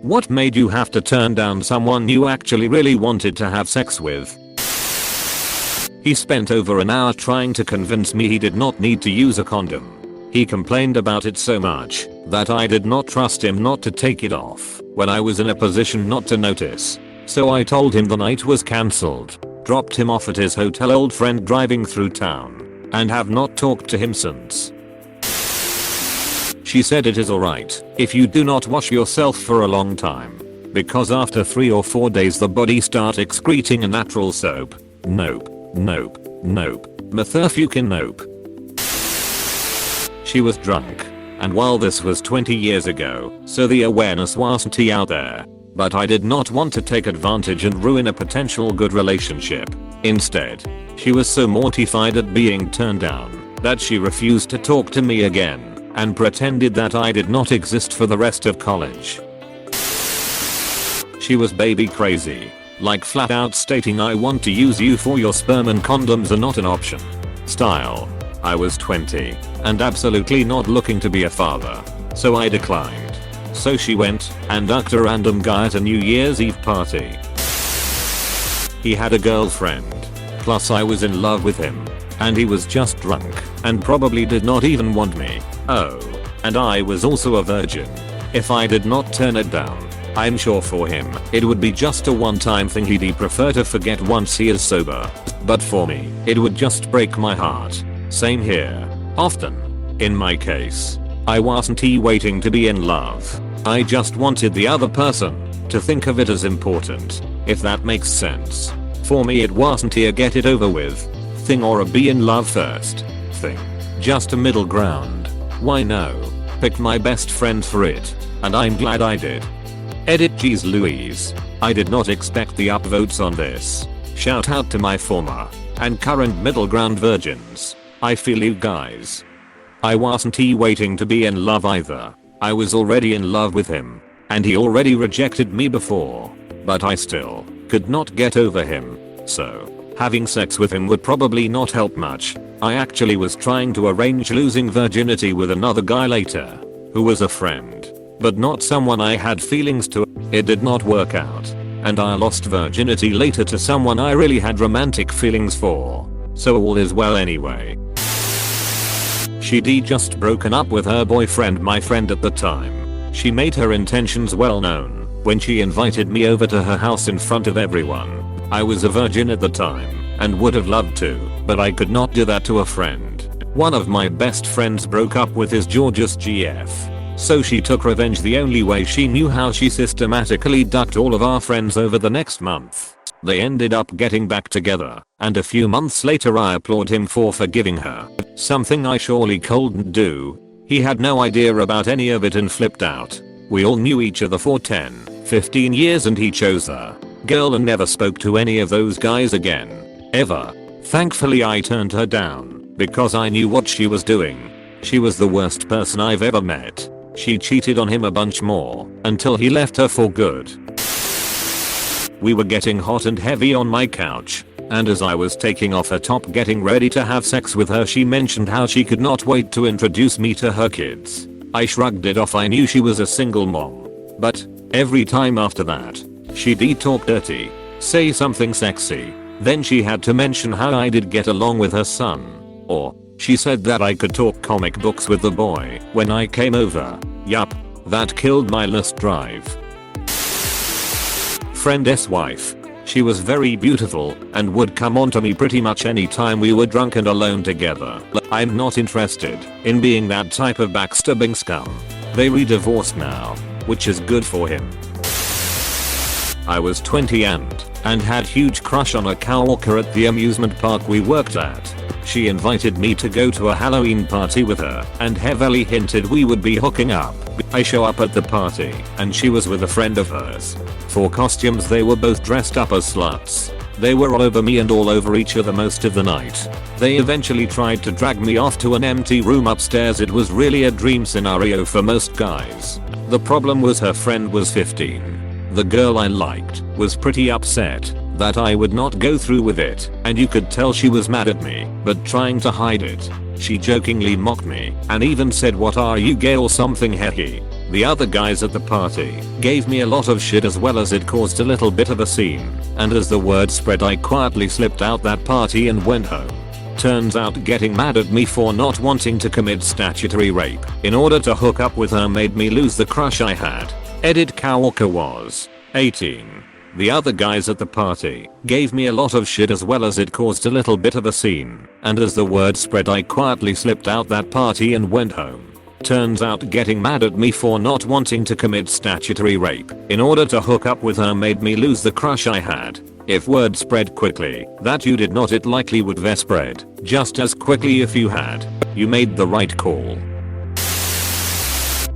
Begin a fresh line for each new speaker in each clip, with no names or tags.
What made you have to turn down someone you actually really wanted to have sex with? He spent over an hour trying to convince me he did not need to use a condom. He complained about it so much that I did not trust him not to take it off when I was in a position not to notice. So I told him the night was cancelled, dropped him off at his hotel, old friend driving through town, and have not talked to him since. She said it is alright if you do not wash yourself for a long time, because after 3 or 4 days the body start excreting a natural soap. Nope, nope, nope, methurfucking nope. She was drunk, and while this was 20 years ago, so the awareness wasn't out there, but I did not want to take advantage and ruin a potential good relationship. Instead, she was so mortified at being turned down that she refused to talk to me again and pretended that I did not exist for the rest of college. She was baby crazy, like flat out stating I want to use you for your sperm and condoms are not an option style. I was 20 and absolutely not looking to be a father, so I declined. So she went and ducked a random guy at a New Year's Eve party. He had a girlfriend, plus I was in love with him, and he was just drunk and probably did not even want me. Oh, and I was also a virgin. If I did not turn it down, I'm sure for him it would be just a one-time thing he'd prefer to forget once he is sober. But for me, it would just break my heart. Same here. Often. In my case, I wasn't waiting to be in love. I just wanted the other person to think of it as important, if that makes sense. For me it wasn't a get it over with thing or a be in love first thing. Just a middle ground. Why no? Picked my best friend for it, and I'm glad I did. Edit Jeez Louise. I did not expect the upvotes on this. Shout out to my former and current middle ground virgins. I feel you guys. I wasn't waiting to be in love either. I was already in love with him, and he already rejected me before, but I still could not get over him, so having sex with him would probably not help much. I actually was trying to arrange losing virginity with another guy later, who was a friend, but not someone I had feelings to. It did not work out, and I lost virginity later to someone I really had romantic feelings for, so all is well anyway. She'd just broken up with her boyfriend, my friend at the time. She made her intentions well known when she invited me over to her house in front of everyone. I was a virgin at the time and would have loved to, but I could not do that to a friend. One of my best friends broke up with his Georgia's GF, so she took revenge the only way she knew how. She systematically ducked all of our friends over the next month. They ended up getting back together, and a few months later I applaud him for forgiving her. Something I surely couldn't do. He had no idea about any of it and flipped out. We all knew each other for 10, 15 years and he chose a girl and never spoke to any of those guys again. Ever. Thankfully I turned her down because I knew what she was doing. She was the worst person I've ever met. She cheated on him a bunch more until he left her for good. We were getting hot and heavy on my couch, and as I was taking off her top getting ready to have sex with her, she mentioned how she could not wait to introduce me to her kids. I shrugged it off. I knew she was a single mom, but every time after that, she'd talk dirty, say something sexy, then she had to mention how I did get along with her son, or she said that I could talk comic books with the boy when I came over. Yup, that killed my lust drive. Friend's wife. She was very beautiful and would come on to me pretty much any time we were drunk and alone together. I'm not interested in being that type of backstabbing scum. They re-divorced now, which is good for him. I was 20 and had huge crush on a coworker at the amusement park we worked at. She invited me to go to a Halloween party with her and heavily hinted we would be hooking up. I show up at the party and she was with a friend of hers. For costumes they were both dressed up as sluts. They were all over me and all over each other most of the night. They eventually tried to drag me off to an empty room upstairs. It was really a dream scenario for most guys. The problem was her friend was 15. The girl I liked was pretty upset that I would not go through with it, and you could tell she was mad at me, but trying to hide it. She jokingly mocked me and even said, "What are you, gay or something?" Hehe. The other guys at the party gave me a lot of shit as well as it caused a little bit of a scene, and as the word spread I quietly slipped out that party and went home. Turns out getting mad at me for not wanting to commit statutory rape in order to hook up with her made me lose the crush I had. Edit Kawaka was 18. The other guys at the party gave me a lot of shit as well as it caused a little bit of a scene, and as the word spread I quietly slipped out that party and went home. Turns out getting mad at me for not wanting to commit statutory rape in order to hook up with her made me lose the crush I had. If word spread quickly that you did not, it likely would have spread just as quickly if you had. You made the right call.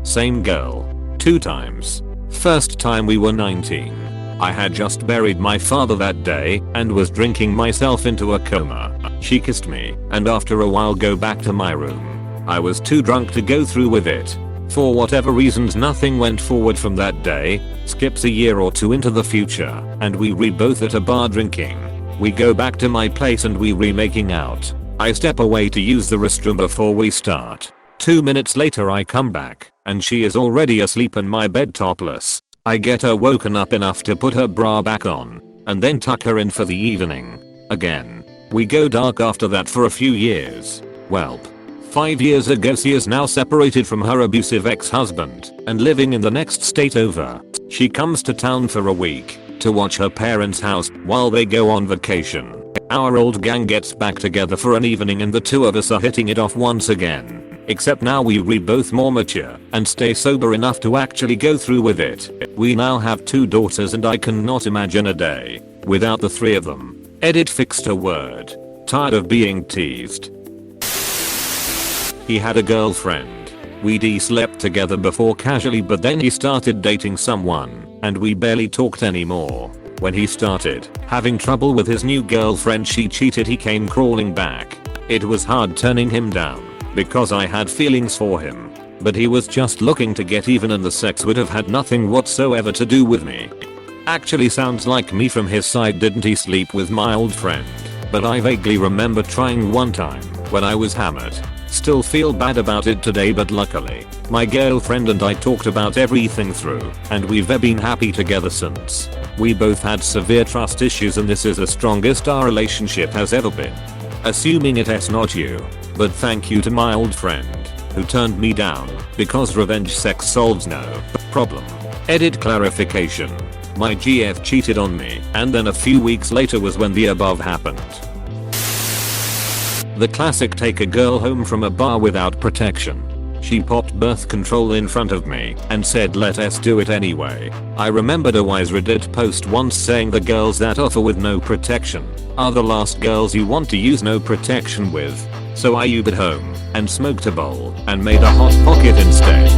Same girl. 2 times. First time we were 19. I had just buried my father that day and was drinking myself into a coma. She kissed me and after a while go back to my room. I was too drunk to go through with it. For whatever reasons nothing went forward from that day. Skips a year or 2 into the future and we both at a bar drinking. We go back to my place and we making out. I step away to use the restroom before we start. 2 minutes later I come back and she is already asleep in my bed topless. I get her woken up enough to put her bra back on and then tuck her in for the evening. Again. We go dark after that for a few years. Welp. 5 years ago she is now separated from her abusive ex-husband and living in the next state over. She comes to town for a week to watch her parents' house while they go on vacation. Our old gang gets back together for an evening and the 2 of us are hitting it off once again. Except now we both more mature and stay sober enough to actually go through with it. We now have 2 daughters and I cannot imagine a day without the 3 of them. Edit fixed a word. Tired of being teased. He had a girlfriend. We slept together before casually but then he started dating someone and we barely talked anymore. When he started having trouble with his new girlfriend she cheated, he came crawling back. It was hard turning him down because I had feelings for him, but he was just looking to get even and the sex would have had nothing whatsoever to do with me. Actually sounds like me from his side. Didn't he sleep with my old friend? But I vaguely remember trying one time when I was hammered. Still feel bad about it today but luckily my girlfriend and I talked about everything through and we've been happy together since. We both had severe trust issues and this is the strongest our relationship has ever been. Assuming it's not you, but thank you to my old friend who turned me down because revenge sex solves no problem. Edit clarification. My GF cheated on me and then a few weeks later was when the above happened. The classic take a girl home from a bar without protection. She popped birth control in front of me and said let us do it anyway. I remembered a wise Reddit post once saying the girls that offer with no protection are the last girls you want to use no protection with. So I Ubered home and smoked a bowl and made a hot pocket instead.